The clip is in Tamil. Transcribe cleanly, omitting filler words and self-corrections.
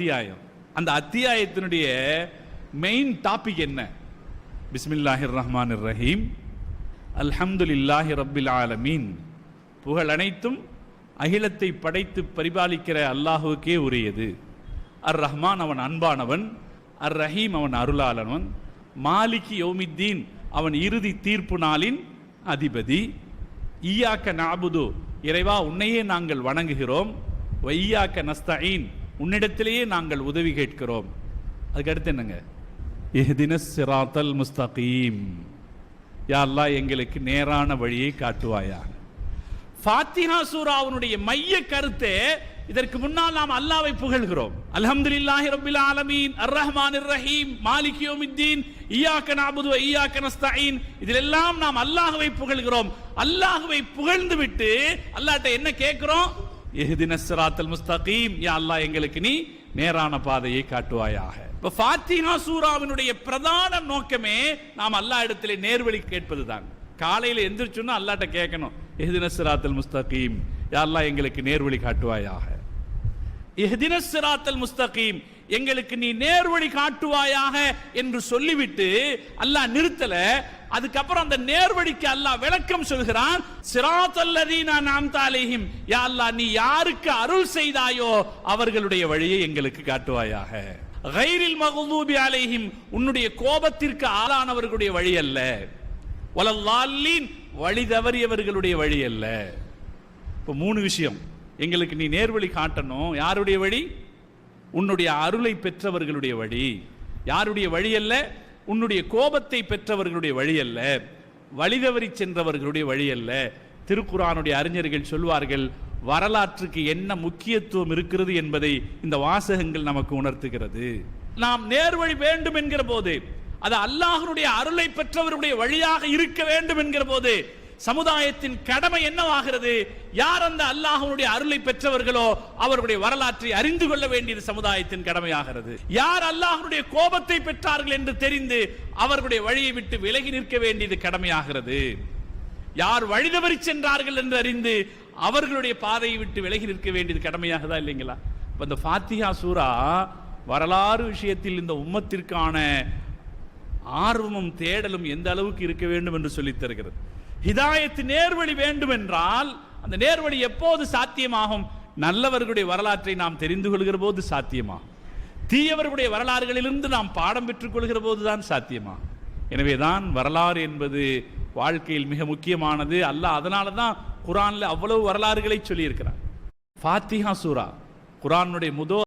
அத்தியாயம். அந்த அத்தியாயத்தினுடைய மெயின் டாபிக் என்ன? பிஸ்மில்லாஹிர் ரஹ்மானிர் ரஹீம், அல்ஹம்துலில்லாஹி ரப்பில் ஆலமீன். புகழ் அனைத்தும் அகிலத்தை படைத்து பரிபாலிக்கிற அல்லாஹுக்கே உரியது. அர் ரஹ்மான் அவன் அன்பானவன், அர் ரஹீம் அவன் அருளாளவன், மாலிகி யௌமித்தீன் அவன் இறுதி தீர்ப்பு நாளின் அதிபதி. ஈயாக்க நஅபுது இறைவா உன்னையே நாங்கள் வணங்குகிறோம், வையாக்க நஸ்தஈன் உன்னிடத்திலேயே நாங்கள் உதவி கேட்கிறோம். அதுக்கு அடுத்து என்னங்க? இஹ்தினஸ் சிராத்தல் முஸ்தகீம், யா அல்லாஹ் எங்களுக்கு நேரான வழியை காட்டுவாயா. ஃபாத்திஹா சூராவுடைய மைய கருத்தே இதற்கு முன்னால் நாம் அல்லாஹ்வை புகழ்கிறோம். அல்ஹம்துலில்லாஹி ரப்பில் ஆலமீன், அர் ரஹ்மானிர் ரஹீம், மாலிகி யௌமித்தீன், இய்யாக நஅபுது வ இய்யாக நஸ்தஈன். இதிலெல்லாம் நாம் அல்லாஹ்வை புகழ்கிறோம். அல்லாஹ்வை புகழ்ந்து விட்டு அல்லாஹ்ட்ட என்ன கேட்கிறோம்? இஹ்தினஸ் சிராத்தல் முஸ்தகீம், யா அல்லாஹ் எங்களுக்கு நீ நேரான பாதையை காட்டுவாயாக. இப்ப ஃபாத்திஹா சூராவினுடைய பிரதான நோக்கமே நாம் அல்லாஹ் இடத்திலே நேர்வழி கேட்பதுதான். காலையில எந்திரிச்சோன்னா அல்லாஹ்ட்ட கேட்கணும், இஹ்தினஸ் சிராத்தல் முஸ்தகீம், யா அல்லாஹ் எங்களுக்கு நேர்வழி காட்டுவாயாக. இஹ்தினஸ் சிராத்தல் முஸ்தகீம், எங்களுக்கு நீ நேர்வழி காட்டுவாயாக என்று சொல்லிவிட்டு அல்லாஹ் நிறுத்தல. அதுக்கப்புறம் அந்த நேர்வழிக்கு அல்லாஹ் விளக்கம் சொல்கிறான். சிராத்தல் லதீன அன்அம்த அலைஹிம், யா அல்லாஹ் நீ யாருக்கு அருள் செய்தாயோ அவர்களுடைய வழியை எங்களுக்கு காட்டுவாயாக. கைரில் மக்தூபி அலைஹிம், உன்னுடைய கோபத்திற்கு ஆளானவர்களுடைய வழி அல்ல. வலல்லாலீன், வழி தவறியவர்களுடைய வழி அல்ல. இப்போ மூணு விஷயம். எங்களுக்கு நீ நேர்வழி காட்டணும். யாருடைய வழி? உன்னுடைய அருளை பெற்றவர்களுடைய வழி. யாருடைய வழி அல்ல? உன்னுடைய கோபத்தை பெற்றவர்களுடைய வழி அல்ல, வழிதவறி சென்றவர்களுடைய வழி அல்ல. திருக்குர்ஆனுடைய அறிஞர்கள் சொல்வார்கள், வரலாற்றுக்கு என்ன முக்கியத்துவம் இருக்கிறது என்பதை இந்த வாசகங்கள் நமக்கு உணர்த்துகிறது. நாம் நேர்வழி வேண்டும் என்கிற போது, அது அல்லாஹ்வுடைய அருளை பெற்றவருடைய வழியாக இருக்க வேண்டும் என்கிற போது சமுதாயத்தின் கடமை என்னவாகிறது? யார் அந்த அல்லாஹ்வுடைய அருளை பெற்றவர்களோ அவர்களுடைய வரலாற்றை அறிந்து கொள்ள வேண்டியது சமுதாயத்தின் கடமையாகிறது. யார் அல்லாஹ்வுடைய கோபத்தை பெற்றார்கள் என்று தெரிந்து அவர்களுடைய வழியை விட்டு விலகி நிற்க வேண்டியது கடமையாகிறது. யார் வழிதவறி சென்றார்கள் என்று அறிந்து அவர்களுடைய பாதையை விட்டு விலகி நிற்க வேண்டியது கடமையாகதா இல்லைங்களா? இந்த ஃபாத்திஹா சூரா வரலாறு விஷயத்தில் இந்த உம்மத்திற்கான ஆர்வமும் தேடலும் எந்த அளவுக்கு இருக்க வேண்டும் என்று சொல்லித் தருகிறது. ஹிதாயத் நேர்வழி வேண்டும் என்றால் அந்த நேர்வழி எப்போது சாத்தியமாகும்? நல்லவர்களுடைய வரலாற்றை நாம் தெரிந்து கொள்கிற போது சாத்தியமாகும். தீயவர்களுடைய வரலாறுகளிலிருந்து நாம் பாடம் பெற்றுக் கொள்கிற போதுதான் சாத்தியமாகும். எனவேதான் வரலாறு என்பது வாழ்க்கையில் மிக முக்கியமானது. அல்லாஹ் அதனால தான் குர்ஆன்ல அவ்வளவு வரலாறுகளை சொல்லி இருக்கிறார். ஃபாத்திஹா சூரா குர்ஆனுடைய